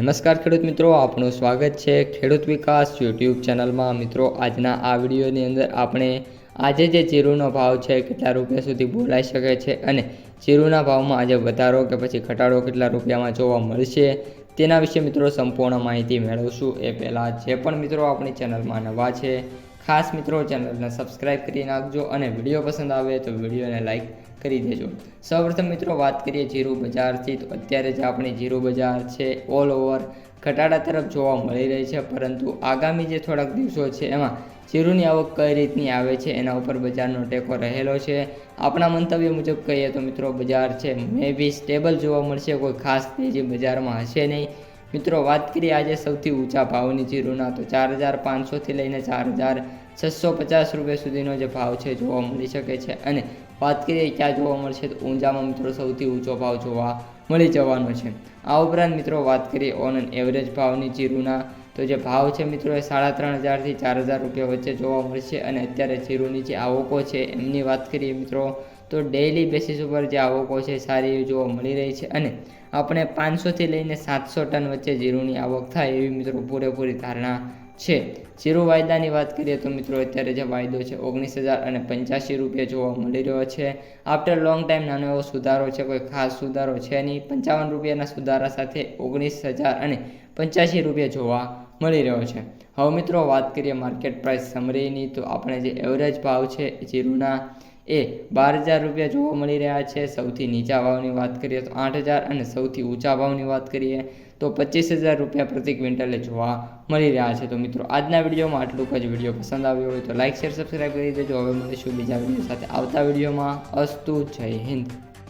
નમસ્કાર ખેડૂત મિત્રો, આપનું સ્વાગત છે ખેડૂત વિકાસ યુટ્યુબ ચેનલમાં। મિત્રો, આજના આ વિડીયોની અંદર આપણે આજે જે જીરુનો ભાવ છે કેટલા રૂપિયા સુધી બોલાઈ શકે છે અને જીરુના ભાવમાં આજે વધારો કે પછી ઘટાડો કેટલા રૂપિયામાં જોવા મળશે તેના વિશે મિત્રો સંપૂર્ણ માહિતી મેળવશું। એ પહેલાં જે પણ મિત્રો આપણી ચેનલમાં નવા છે ખાસ મિત્રો ચેનલને સબસ્ક્રાઈબ કરી નાખજો અને વિડીયો પસંદ આવે તો વિડીયોને લાઈક કરી દેજો। સૌપ્રથમ મિત્રો વાત કરીએ જીરુ બજારથી, તો અત્યારે જે આપણી જીરુ બજાર છે ઓલ ઓવર ઘટાડા તરફ જોવા મળી રહી છે, પરંતુ આગામી જે થોડાક દિવસો છે એમાં જીરુની આવક કઈ રીતની આવે છે એના ઉપર બજારનો ટેકો રહેલો છે। આપણા મંતવ્ય મુજબ કહીએ તો મિત્રો બજાર છે મે બી સ્ટેબલ જોવા મળશે, કોઈ ખાસ તેજી બજારમાં હશે નહીં। મિત્રો વાત કરીએ આજે સૌથી ઊંચા ભાવની જીરુના, તો 4500થી લઈને 4650 રૂપિયા સુધીનો જે ભાવ છે જોવા મળી શકે છે। અને વાત કરીએ ક્યાં જોવા મળશે, તો ઊંઝામાં મિત્રો સૌથી ઊંચો ભાવ જોવા મળી જવાનો છે। આ ઉપરાંત મિત્રો વાત કરીએ ઓન એન એવરેજ ભાવની જીરુના, તો જે ભાવ છે મિત્રો એ 3500થી 4000 રૂપિયા વચ્ચે જોવા મળશે। અને અત્યારે જીરુની જે આવકો છે એમની વાત કરીએ મિત્રો તો ડેઇલી બેસિસ ઉપર જે આવકો છે સારી એવી જોવા મળી રહી છે અને આપણે 500થી લઈને 700 ટન વચ્ચે જીરુની આવક થાય એવી મિત્રો પૂરેપૂરી ધારણા છે। જીરુ વાયદાની વાત કરીએ તો મિત્રો અત્યારે જે વાયદો છે 19085 રૂપિયા જોવા મળી રહ્યો છે। આફ્ટર લોંગ ટાઈમ નાનો એવો સુધારો છે, કોઈ ખાસ સુધારો છે નહીં। 55 રૂપિયાના સુધારા સાથે 19085 રૂપિયા જોવા મળી રહ્યો છે। હવે મિત્રો વાત કરીએ માર્કેટ પ્રાઇસ સમરીની, તો આપણે જે એવરેજ ભાવ છે જીરુના એ 12000 રૂપિયા જોવા મળી રહ્યા છે। સૌથી નીચા ભાવની વાત કરીએ તો 8000 અને સૌથી ઊંચા ભાવની વાત કરીએ તો 25000 રૂપિયા પ્રતિ ક્વિન્ટલે જોવા મળી રહ્યા છે। તો મિત્રો આજના વિડીયોમાં આટલું જ। વિડીયો પસંદ આવ્યો હોય તો લાઇક શેર સબસ્ક્રાઈબ કરી દેજો। હવે મળીશું બીજા વિડીયો સાથે આવતા વિડીયોમાં। અસ્તુ, જય હિન્દ।